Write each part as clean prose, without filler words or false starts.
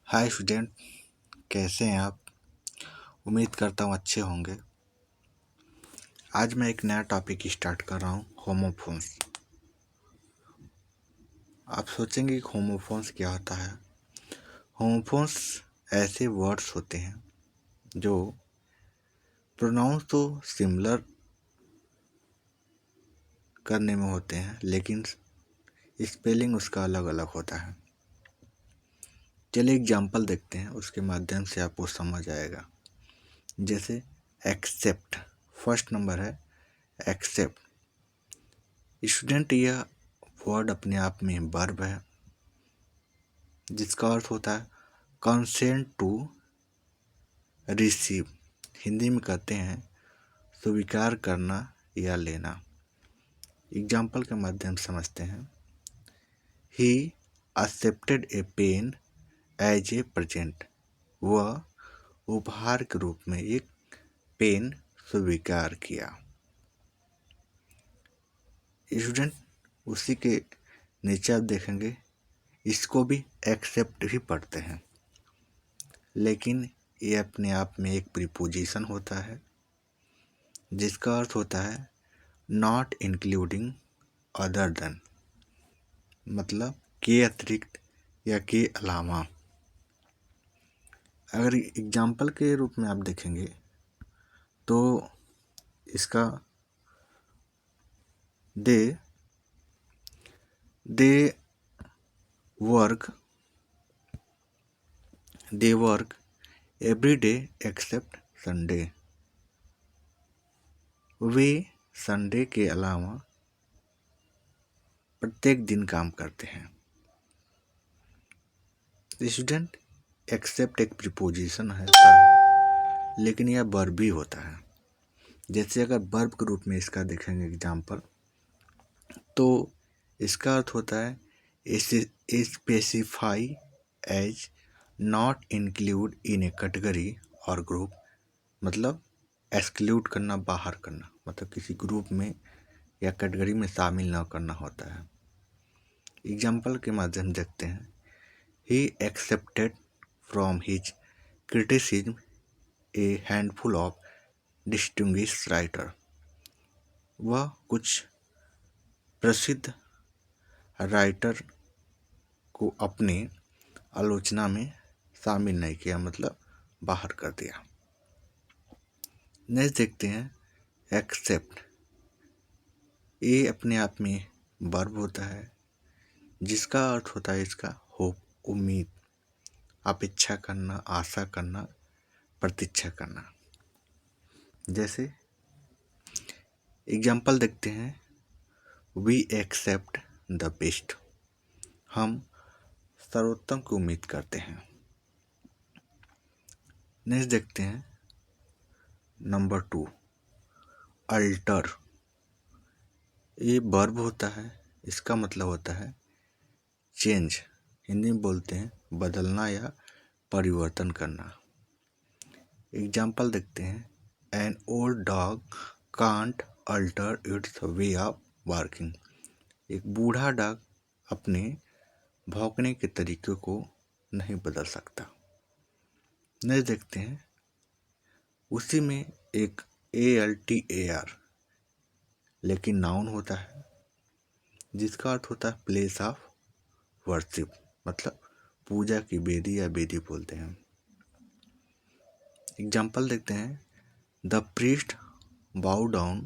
Hi student, कैसे हैं आप। उम्मीद करता हूँ अच्छे होंगे। आज मैं एक नया टॉपिक स्टार्ट कर रहा हूँ, होमोफोन्स। आप सोचेंगे कि होमोफोन्स क्या होता है। होमोफोन्स ऐसे वर्ड्स होते हैं जो प्रोनाउंस तो सिमिलर करने में होते हैं, लेकिन स्पेलिंग उसका अलग अलग होता है। चलिए एग्जाम्पल देखते हैं, उसके माध्यम से आपको समझ आएगा। जैसे एक्सेप्ट, फर्स्ट नंबर है एक्सेप्ट। स्टूडेंट, यह वर्ड अपने आप में वर्ब है जिसका अर्थ होता है कंसेंट टू रिसीव। हिंदी में कहते हैं स्वीकार करना या लेना। एग्जाम्पल के माध्यम से समझते हैं। He accepted a pen as a present. वह उपहार के रूप में एक पेन स्वीकार किया। स्टूडेंट, उसी के नीचे आप देखेंगे इसको भी एक्सेप्ट ही पढ़ते हैं, लेकिन ये अपने आप में एक प्रीपोजिशन होता है जिसका अर्थ होता है नॉट इंक्लूडिंग अदर देन, मतलब के अतिरिक्त या के अलावा। अगर एग्जाम्पल के रूप में आप देखेंगे तो इसका they work every day except Sunday. वे संडे के अलावा प्रत्येक दिन काम करते हैं। स्टूडेंट, एक्सेप्ट एक प्रीपोजिशन है, लेकिन यह वर्ब भी होता है। जैसे अगर वर्ब के रूप में इसका देखेंगे एग्जाम्पल, तो इसका अर्थ होता है specify as not include in a category और ग्रुप, मतलब एक्सक्लूड करना, बाहर करना, मतलब किसी ग्रुप में या कैटेगरी में शामिल ना करना होता है। एग्जाम्पल के माध्यम देखते हैं। He accepted from his criticism A handful of distinguished writer. वह कुछ प्रसिद्ध राइटर को अपनी आलोचना में शामिल नहीं किया, मतलब बाहर कर दिया। नेक्स्ट देखते हैं एक्सेप्ट। ये अपने आप में वर्ब होता है जिसका अर्थ होता है इसका होप, उम्मीद, अपेक्षा करना, आशा करना, प्रतीक्षा करना। जैसे एग्जाम्पल देखते हैं। We accept the best. हम सर्वोत्तम की उम्मीद करते हैं। नेक्स्ट देखते हैं नंबर 2, अल्टर। ये वर्ब होता है, इसका मतलब होता है चेंज। हिंदी में बोलते हैं बदलना या परिवर्तन करना। एग्जाम्पल देखते हैं। An old dog can't alter it's way of barking. एक बूढ़ा डॉग अपने भौंकने के तरीके को नहीं बदल सकता। नेक्स्ट देखते हैं। उसी में एक ALTAR लेकिन नाउन होता है जिसका अर्थ होता है प्लेस ऑफ वर्शिप, मतलब पूजा की वेदी या वेदी बोलते हैं। एग्जाम्पल देखते हैं। द प्रीस्ट बाउ डाउन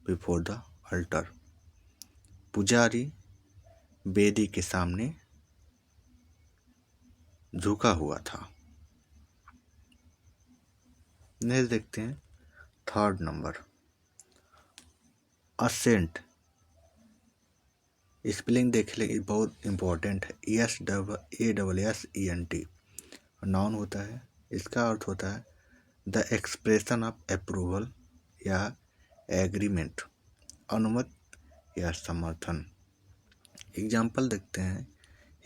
बिफोर द अल्टर। पुजारी वेदी के सामने झुका हुआ था। नेक्स्ट देखते हैं थर्ड नंबर, असेंट। स्पेलिंग देख ले, बहुत इंपॉर्टेंट है। SASSENT नाउन होता है। इसका अर्थ होता है द एक्सप्रेशन ऑफ अप्रूवल या एग्रीमेंट, अनुमति या समर्थन। एग्जाम्पल देखते हैं।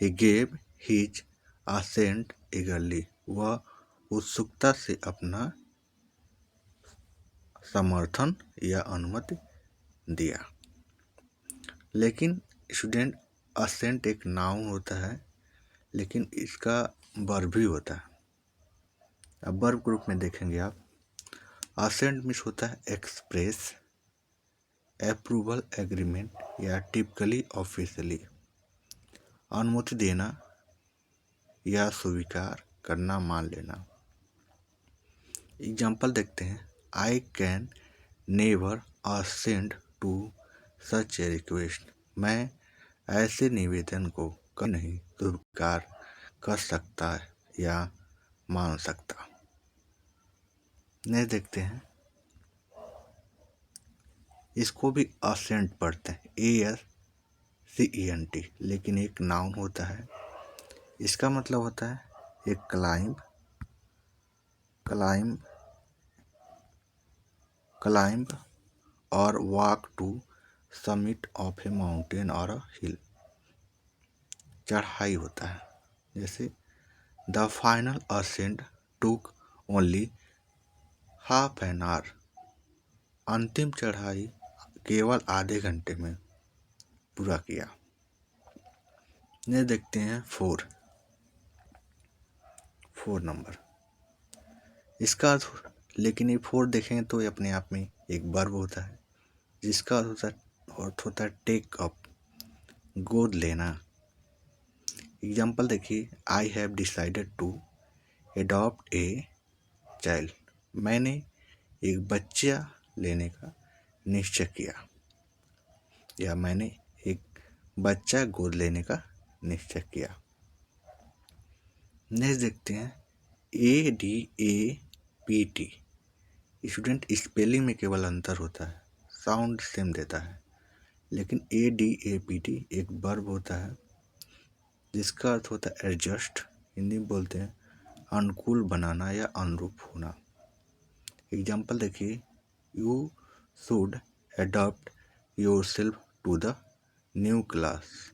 He gave his assent eagerly. वह उत्सुकता से अपना समर्थन या अनुमति दिया। लेकिन स्टूडेंट, असेंट एक नाउन होता है, लेकिन इसका वर्ब भी होता है। अब वर्ब ग्रुप में देखेंगे आप, असेंट मीन्स होता है एक्सप्रेस, अप्रूवल, एग्रीमेंट या टिपिकली, ऑफिशियली, अनुमति देना या स्वीकार करना, मान लेना। एग्जाम्पल देखते हैं, I can never assent to such a request, मैं ऐसे निवेदन को कभी नहीं स्वीकार कर सकता या मान सकता। नहीं देखते हैं, इसको भी असेंट पढ़ते हैं, ASCENT, लेकिन एक नाउन होता है। इसका मतलब होता है एक क्लाइंब और walk to summit of a mountain और अ हिल, चढ़ाई होता है। जैसे the final ascent took only half an hour, अंतिम चढ़ाई केवल आधे घंटे में पूरा किया। ये देखते हैं 4 नंबर, इसका लेकिन ये 4 देखें तो ये अपने आप में एक वर्ब होता है, जिसका अर्थ होता है टेक अप, गोद लेना। एग्जाम्पल देखिए, I have decided to adopt a child, मैंने एक बच्चा लेने का निश्चय किया, या मैंने एक बच्चा गोद लेने का निश्चय किया। नेक्स्ट देखते हैं, ADAPT, स्टूडेंट स्पेलिंग में केवल अंतर होता है, साउंड सेम देता है, लेकिन ADAPT एक वर्ब होता है जिसका अर्थ होता है एडजस्ट, हिंदी में बोलते हैं अनुकूल बनाना या अनुरूप होना। एग्जाम्पल देखिए, you should adopt yourself to the new class,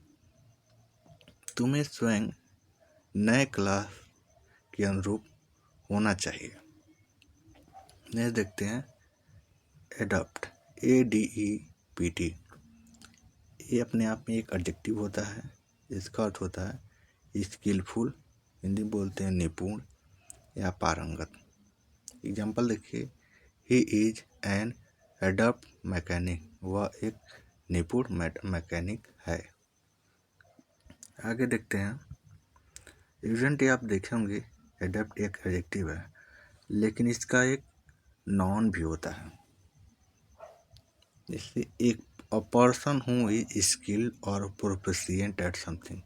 तुम्हें स्वयं नए क्लास के अनुरूप होना चाहिए। नेक्स्ट देखते हैं, एडॉप्ट, ADEPT, ये अपने आप में एक एडजेक्टिव होता है, इसका अर्थ होता है स्किलफुल, हिंदी बोलते हैं निपुण या पारंगत। एग्जाम्पल देखिए, he is an adopt mechanic, वह एक निपुण मैकेनिक है। आगे देखते हैं, स्टूडेंट आप देखे होंगे एडॉप्ट एक एडजेक्टिव है, लेकिन इसका एक नाउन भी होता है। जैसे एक a person who is skilled और प्रोफिशिएंट एट समथिंग,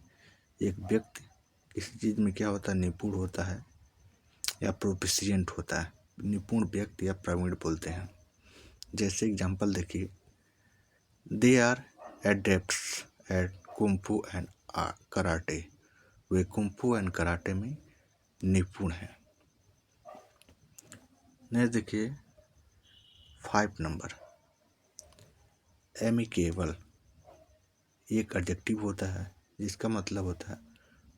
एक व्यक्ति किसी चीज़ में क्या होता है, निपुण होता है या प्रोफिशिएंट होता है, निपुण व्यक्ति या प्रवीण बोलते हैं। जैसे एग्जांपल देखिए, they are adepts at kung fu and karate, वे कुंफू एंड कराटे में निपुण हैं। नेक्स्ट देखिए 5 नंबर, एमिकेबल, एक एडजेक्टिव होता है जिसका मतलब होता है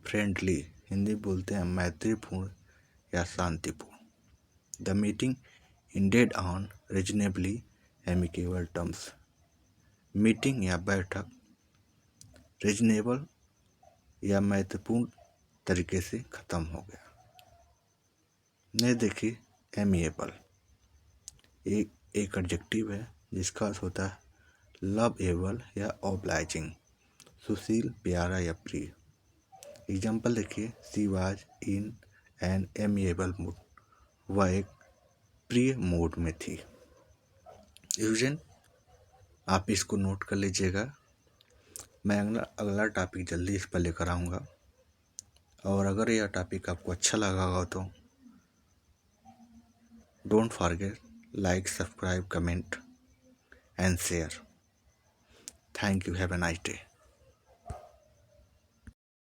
फ्रेंडली, हिंदी बोलते हैं मैत्रीपूर्ण या शांतिपूर्ण। The meeting ended on reasonably amicable terms, meeting या बैठक रीजनेबल या मैत्रीपूर्ण तरीके से ख़त्म हो गया। नहीं देखिए, एमिएबल एक एडजेक्टिव है जिसका अर्थ होता है लवेबल या ऑब्लाइजिंग, सुशील, प्यारा या प्रिय। एग्जाम्पल देखिए, she was in an amiable mood, वह एक प्रिय मूड में थी। यूजन आप इसको नोट कर लीजिएगा, मैं अगला टॉपिक जल्दी इस पर लेकर आऊँगा। और अगर यह टॉपिक आपको अच्छा लगा हो तो don't forget like, subscribe, comment and share. Thank you, have a nice day.